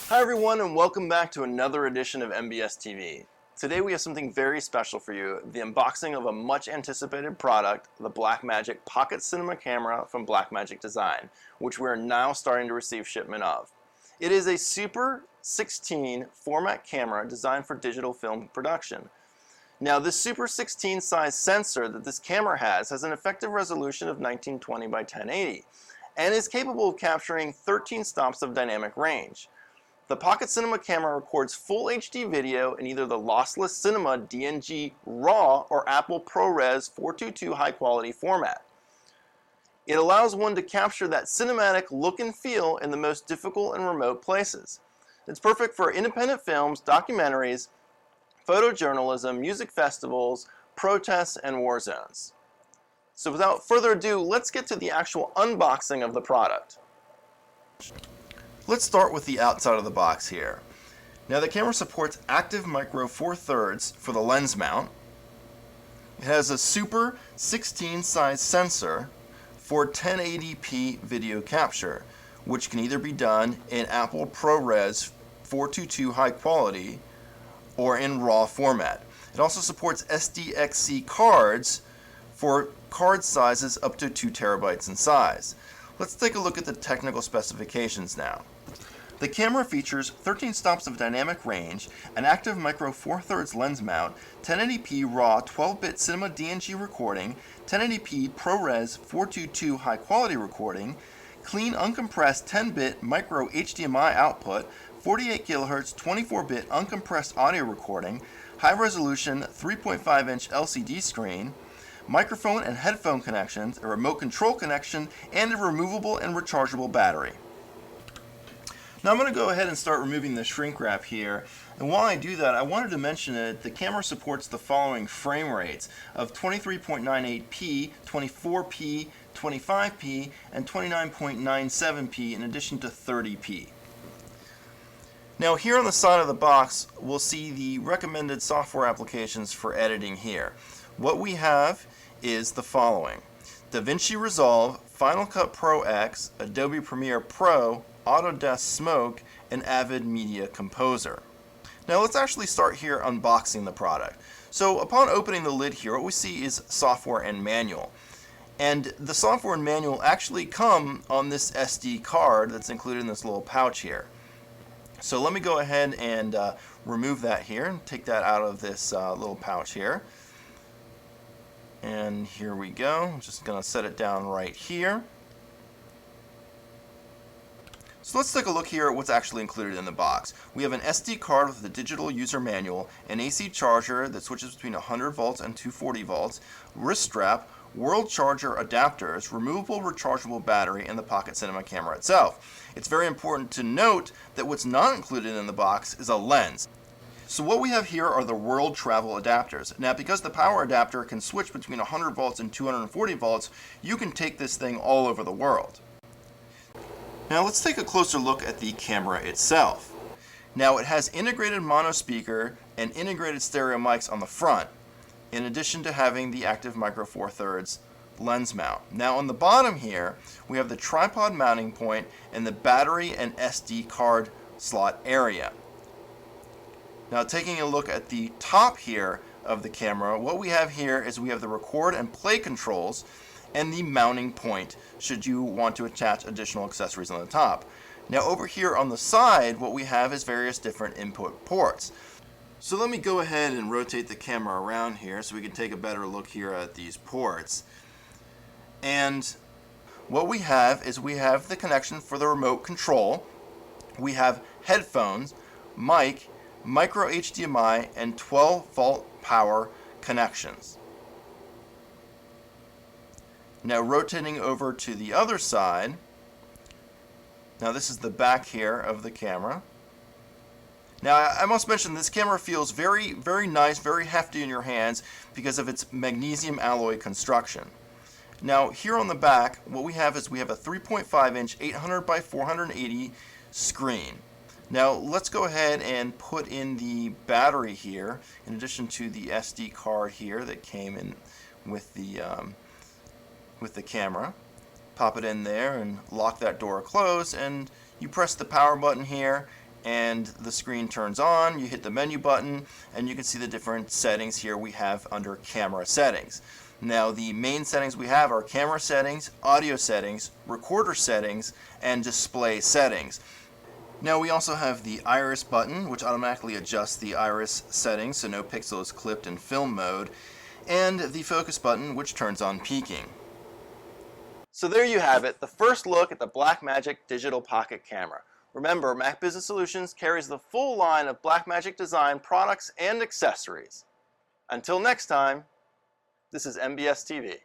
Hi everyone, and welcome back to another edition of MBS-TV. Today we have something very special for you, the unboxing of a much anticipated product, the Blackmagic Pocket Cinema Camera from Blackmagic Design, which we are now starting to receive shipment of. It is a Super 16 format camera designed for digital film production. Now, this Super 16 size sensor that this camera has an effective resolution of 1920 by 1080 and is capable of capturing 13 stops of dynamic range. The Pocket Cinema camera records full HD video in either the lossless Cinema DNG RAW or Apple ProRes 422 high quality format. It allows one to capture that cinematic look and feel in the most difficult and remote places. It's perfect for independent films, documentaries, photojournalism, music festivals, protests, and war zones. So without further ado, let's get to the actual unboxing of the product. Let's start with the outside of the box here. Now the camera supports active micro 4/3 for the lens mount. It has a Super 16 size sensor for 1080p video capture, which can either be done in Apple ProRes 422 high quality or in RAW format. It also supports SDXC cards for card sizes up to 2 terabytes in size. Let's take a look at the technical specifications now. The camera features 13 stops of dynamic range, an active micro 4/3 lens mount, 1080p RAW 12-bit Cinema DNG recording, 1080p ProRes 422 high quality recording, clean uncompressed 10-bit micro HDMI output, 48 kHz 24-bit uncompressed audio recording, high-resolution 3.5-inch LCD screen, microphone and headphone connections, a remote control connection, and a removable and rechargeable battery. Now I'm going to go ahead and start removing the shrink wrap here, and while I do that, I wanted to mention that the camera supports the following frame rates of 23.98p, 24p, 25p, and 29.97p in addition to 30p. Now here on the side of the box, we'll see the recommended software applications for editing here. What we have is the following: DaVinci Resolve, Final Cut Pro X, Adobe Premiere Pro, Autodesk Smoke, and Avid Media Composer. Now let's actually start here unboxing the product. So upon opening the lid here, what we see is software and manual. And the software and manual actually come on this SD card that's included in this little pouch here. So let me go ahead and remove that here and take that out of this little pouch here. And here we go. I'm just going to set it down right here. So let's take a look here at what's actually included in the box. We have an SD card with a digital user manual, an AC charger that switches between 100 volts and 240 volts, wrist strap, world charger adapters, removable rechargeable battery, and the Pocket Cinema camera itself. It's very important to note that what's not included in the box is a lens. So what we have here are the world travel adapters. Now because the power adapter can switch between 100 volts and 240 volts, you can take this thing all over the world. Now let's take a closer look at the camera itself. Now it has integrated mono speaker and integrated stereo mics on the front, in addition to having the active micro 4/3 lens mount. Now on the bottom here, we have the tripod mounting point and the battery and SD card slot area. Now taking a look at the top here of the camera, what we have here is we have the record and play controls and the mounting point should you want to attach additional accessories on the top. Now over here on the side, what we have is various different input ports. So let me go ahead and rotate the camera around here so we can take a better look here at these ports. And what we have is we have the connection for the remote control, we have headphones, mic, micro HDMI, and 12 volt power connections. Now rotating over to the other side, now this is the back here of the camera. Now I must mention this camera feels very, very nice, very hefty in your hands because of its magnesium alloy construction. Now here on the back, what we have is we have a 3.5-inch 800 by 480 screen. Now let's go ahead and put in the battery here, in addition to the SD card here that came in with the with the camera. Pop it in there and lock that door closed, and you press the power button here and the screen turns on. You hit the menu button and you can see the different settings here we have under camera settings. Now the main settings we have are camera settings, audio settings, recorder settings, and display settings. Now we also have the iris button, which automatically adjusts the iris settings so no pixel is clipped in film mode, and the focus button, which turns on peaking. So there you have it, the first look at the Blackmagic digital pocket camera. Remember, Mac Business Solutions carries the full line of Blackmagic design products and accessories. Until next time, this is MBS-TV.